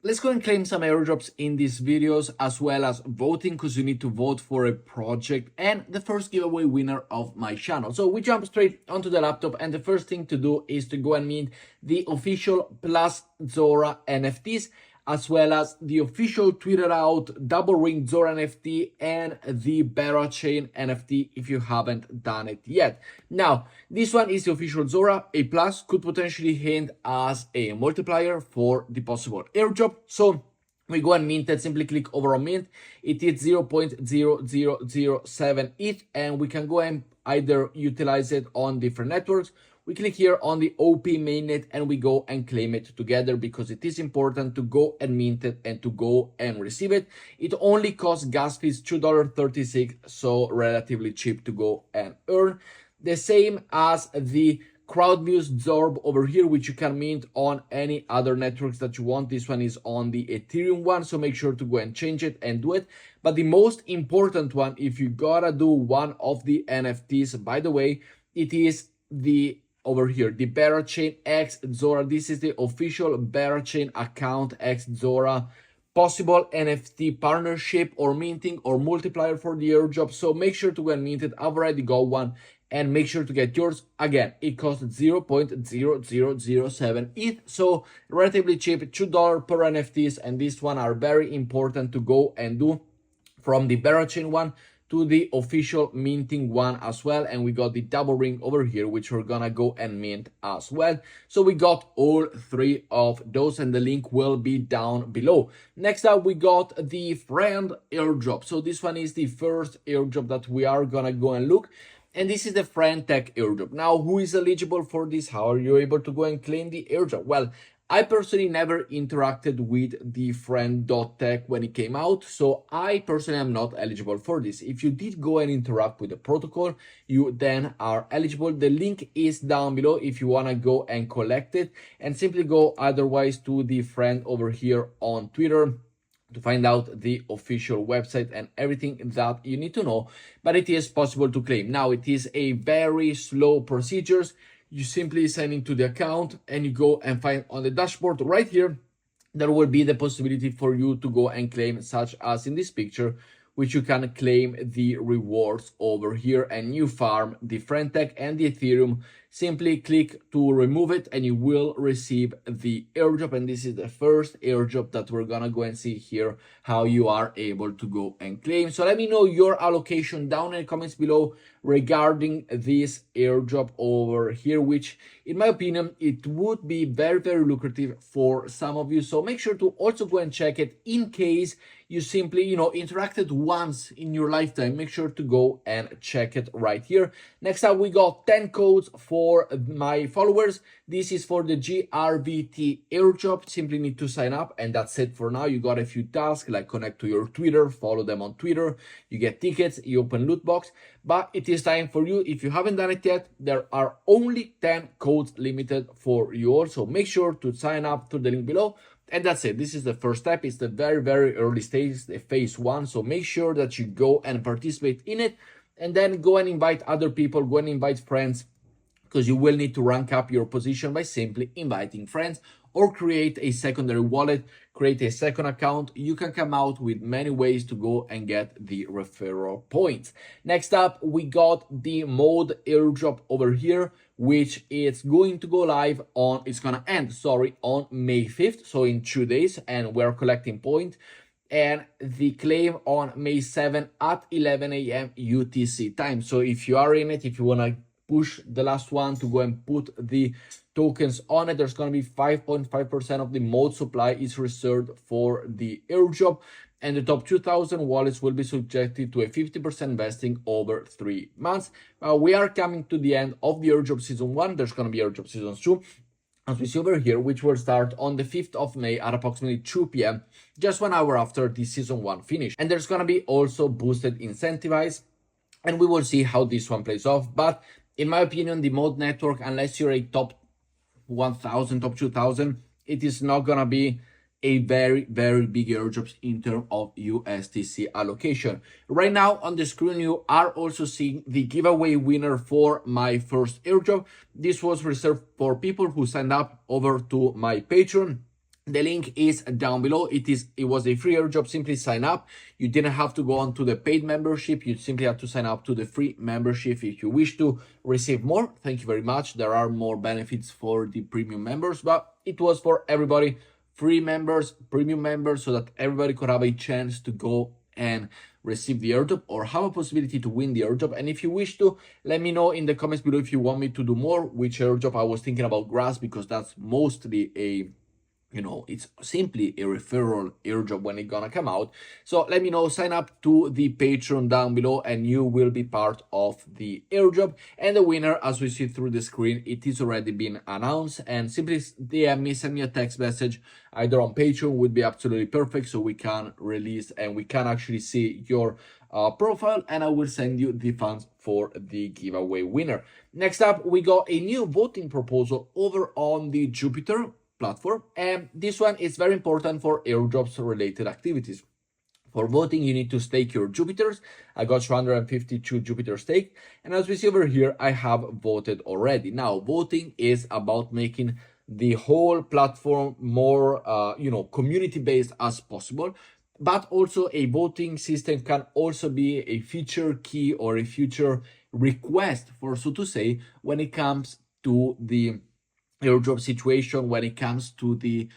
let's go and claim some airdrops in these videos, as well as voting, because you need to vote for a project and the first giveaway winner of my channel. So we jump straight onto the laptop, and the first thing to do is to go and mint the official Plus Zora NFTs, as well as the official tweeted out double ring Zora NFT and the Berachain NFT if you haven't done it yet. Now, this one is the official Zora. A plus could potentially hint as a multiplier for the possible airdrop. So we go and mint it, simply click over on mint. It is 0.0007 ETH, and we can go and either utilize it on different networks. We click here on the OP mainnet and we go and claim it together, because it is important to go and mint it and to go and receive it. It only costs gas fees $2.36, so relatively cheap to go and earn. The same as the CrowdMuse Zorb over here, which you can mint on any other networks that you want. This one is on the Ethereum one, so make sure to go and change it and do it. But the most important one, if you gotta do one of the NFTs, by the way, it is the over here, the Berachain X Zora. This is the official Berachain account X Zora possible NFT partnership or minting or multiplier for the airdrop. So make sure to go and mint it. I've already got one, and make sure to get yours. Again, it costs 0.0007 ETH, so relatively cheap, $2 per NFTs, and this one are very important to go and do, from the Berachain one to the official minting one as well. And we got the double ring over here, which we're gonna go and mint as well. So we got all three of those, and the link will be down below. Next up, we got the friend airdrop. So this one is the first airdrop that we are gonna go and look. And this is the friendtech airdrop. Now, who is eligible for this? How are you able to go and claim the airdrop? Well, I personally never interacted with the friend.tech when it came out, so I personally am not eligible for this. If you did go and interact with the protocol, you then are eligible. The link is down below if you want to go and collect it, and simply go otherwise to the friend over here on Twitter to find out the official website and everything that you need to know. But it is possible to claim. Now, it is a very slow procedures. You simply sign into the account and you go and find on the dashboard right here, there will be the possibility for you to go and claim, such as in this picture, which you can claim the rewards over here, and you farm the friendtech and the Ethereum. Simply click to remove it and you will receive the airdrop. And this is the first airdrop that we're gonna go and see here, how you are able to go and claim. So let me know your allocation down in the comments below regarding this airdrop over here, which in my opinion, it would be very, very lucrative for some of you. So make sure to also go and check it in case you simply, interacted once in your lifetime. Make sure to go and check it right here. Next up, we got 10 codes for my followers. This is for the GRVT airdrop. Simply need to sign up, and that's it for now. You got a few tasks like connect to your Twitter, follow them on Twitter, you get tickets, you open loot box, but it is time for you. If you haven't done it yet, there are only 10 codes limited for you all. So make sure to sign up through the link below. And that's it. This is the first step. It's the very, very early stage, the phase one. So make sure that you go and participate in it, and then go and invite other people, go and invite friends, because you will need to rank up your position by simply inviting friends, or create a secondary wallet, create a second account. You can come out with many ways to go and get the referral points. Next up, we got the mode airdrop over here, which is going to go live on, it's gonna end, on May 5th, so in 2 days, and we're collecting points. And the claim on May 7th at 11 a.m. UTC time. So if you are in it, if you wanna push the last one to go and put the tokens on it, there's going to be 5.5% of the mode supply is reserved for the airdrop, and the top 2,000 wallets will be subjected to a 50% vesting over 3 months. We are coming to the end of the airdrop season 1. There's going to be airdrop season 2, as we see over here, which will start on the 5th of May at approximately 2 p.m., just 1 hour after the season 1 finish. And there's going to be also boosted incentivize, and we will see how this one plays off. But in my opinion, the mode network, unless you're a top 1,000, top 2,000, it is not gonna be a very, very big airdrops in terms of USDC allocation. Right now on the screen, you are also seeing the giveaway winner for my first airdrop. This was reserved for people who signed up over to my Patreon. The link is down below. It was a free airdrop. Simply sign up. You didn't have to go on to the paid membership. You simply have to sign up to the free membership. If you wish to receive more, thank you very much. There are more benefits for the premium members, but it was for everybody, free members, premium members, so that everybody could have a chance to go and receive the airdrop or have a possibility to win the airdrop. And if you wish to, let me know in the comments below if you want me to do more, which airdrop. I was thinking about grass because that's mostly a, it's simply a referral airdrop when it's gonna come out. So let me know, sign up to the Patreon down below and you will be part of the airdrop. And the winner, as we see through the screen, it is already been announced. And simply DM me, send me a text message either on Patreon would be absolutely perfect, so we can release and we can actually see your profile, and I will send you the funds for the giveaway winner. Next up, we got a new voting proposal over on the Jupiter platform, and this one is very important for airdrops related activities. For voting, you need to stake your Jupiters. I got 252 Jupiter stake, and as we see over here, I have voted already. Now, voting is about making the whole platform more community based as possible, but also a voting system can also be a future key or a future request, for so to say, when it comes to the airdrop situation, when it comes to the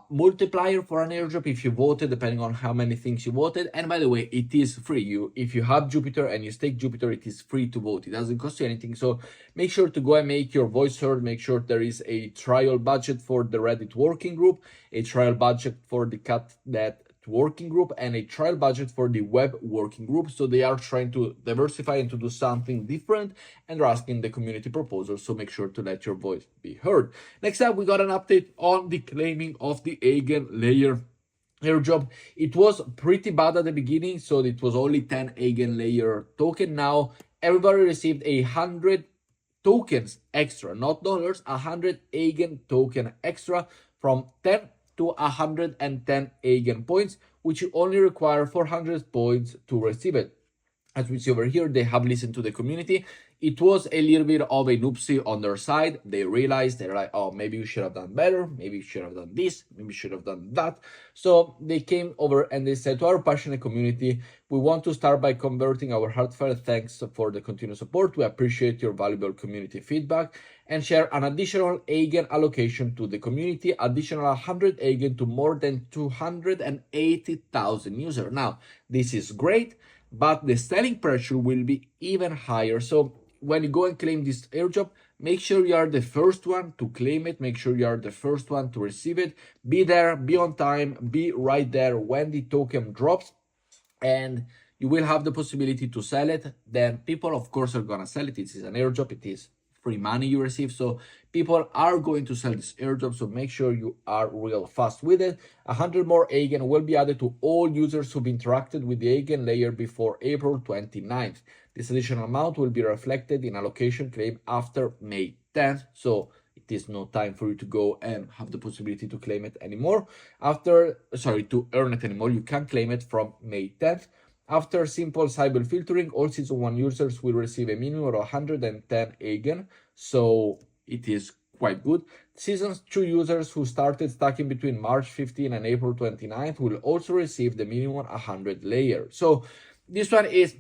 multiplier for an airdrop if you voted, depending on how many things you voted. And by the way, it is free. If you have Jupiter and you stake Jupiter, it is free to vote. It doesn't cost you anything. So make sure to go and make your voice heard. Make sure there is a trial budget for the Reddit working group, a trial budget for the CatNet working group, and a trial budget for the web working group. So they are trying to diversify and to do something different, and they're asking the community proposal, so make sure to let your voice be heard. Next up, we got an update on the claiming of the Eigenlayer airdrop. It was pretty bad at the beginning, so it was only 10 Eigenlayer token. Now everybody received 100 tokens extra, not dollars, 100 Eigen token extra, from 10 to 110 Eigen points, which you only require 400 points to receive it. As we see over here, they have listened to the community. It was a little bit of a noopsie on their side. They realized, they're like, oh, maybe we should have done better. Maybe we should have done this. Maybe we should have done that. So they came over and they said to our passionate community, we want to start by converting our heartfelt thanks for the continued support. We appreciate your valuable community feedback and share an additional Eigen allocation to the community, additional 100 Eigen to more than 280,000 users. Now, this is great, but the selling pressure will be even higher. So when you go and claim this airdrop, make sure you are the first one to claim it. Make sure you are the first one to receive it. Be there, be on time, be right there when the token drops, and you will have the possibility to sell it. Then people, of course, are gonna sell it. It is an airdrop. It is free money you receive, so people are going to sell this airdrop, so make sure you are real fast with it. 100 more Eigen will be added to all users who've interacted with the Eigen layer before April 29th. This additional amount will be reflected in allocation claim after May 10th, so it is no time for you to go and have the possibility to claim it anymore. To earn it anymore. You can claim it from May 10th. After simple Cybele filtering, all Season 1 users will receive a minimum of 110 Eigen, so it is quite good. Season 2 users who started stacking between March 15 and April 29th will also receive the minimum 100 layer. So this one is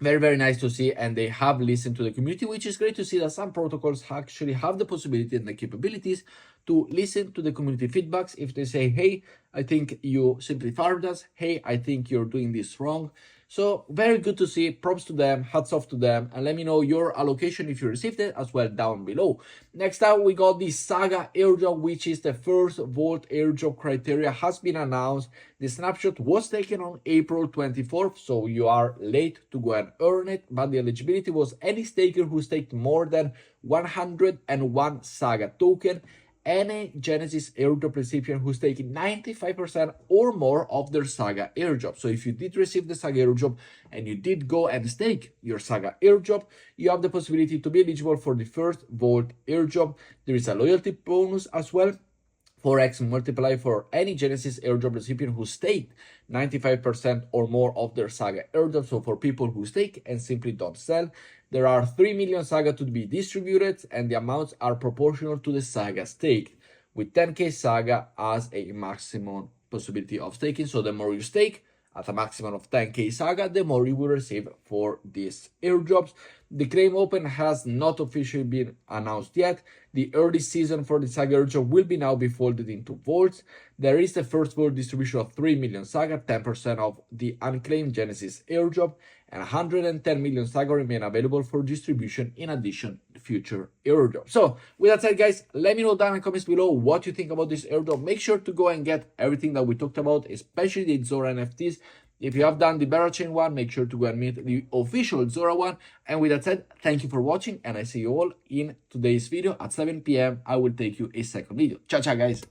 very, very nice to see, and they have listened to the community, which is great to see that some protocols actually have the possibility and the capabilities to listen to the community feedbacks. If they say, hey, I think you simplified us, hey, I think you're doing this wrong. So very good to see. Props to them, hats off to them, and let me know your allocation if you received it as well down below. Next up, we got the Saga Airdrop, which is the first Vault airdrop criteria has been announced. The snapshot was taken on April 24th, so you are late to go and earn it, but the eligibility was any staker who staked more than 101 Saga token, any Genesis airdrop recipient who's taking 95% or more of their Saga airdrop. So if you did receive the Saga airdrop and you did go and stake your Saga airdrop, you have the possibility to be eligible for the first Vault airdrop. There is a loyalty bonus as well, 4x multiply for any Genesis airdrop recipient who staked 95% or more of their Saga airdrop. So for people who stake and simply don't sell, there are 3 million Saga to be distributed, and the amounts are proportional to the Saga stake. with 10k Saga as a maximum possibility of staking. So the more you stake at a maximum of 10k Saga, the more you will receive for these airdrops. The claim open has not officially been announced yet. The early season for the Saga airdrop will be now be folded into vaults. There is the first vault distribution of 3 million Saga, 10% of the unclaimed Genesis airdrop, and 110 million Saga remain available for distribution in addition to future airdrops. So with that said, guys, let me know down in the comments below what you think about this airdrop. Make sure to go and get everything that we talked about, especially the Zora NFTs. If you have done the Berachain one, make sure to go and meet the official Zora one. And with that said, thank you for watching, and I see you all in today's video at 7 p.m. I will take you a second video. Ciao, ciao, guys.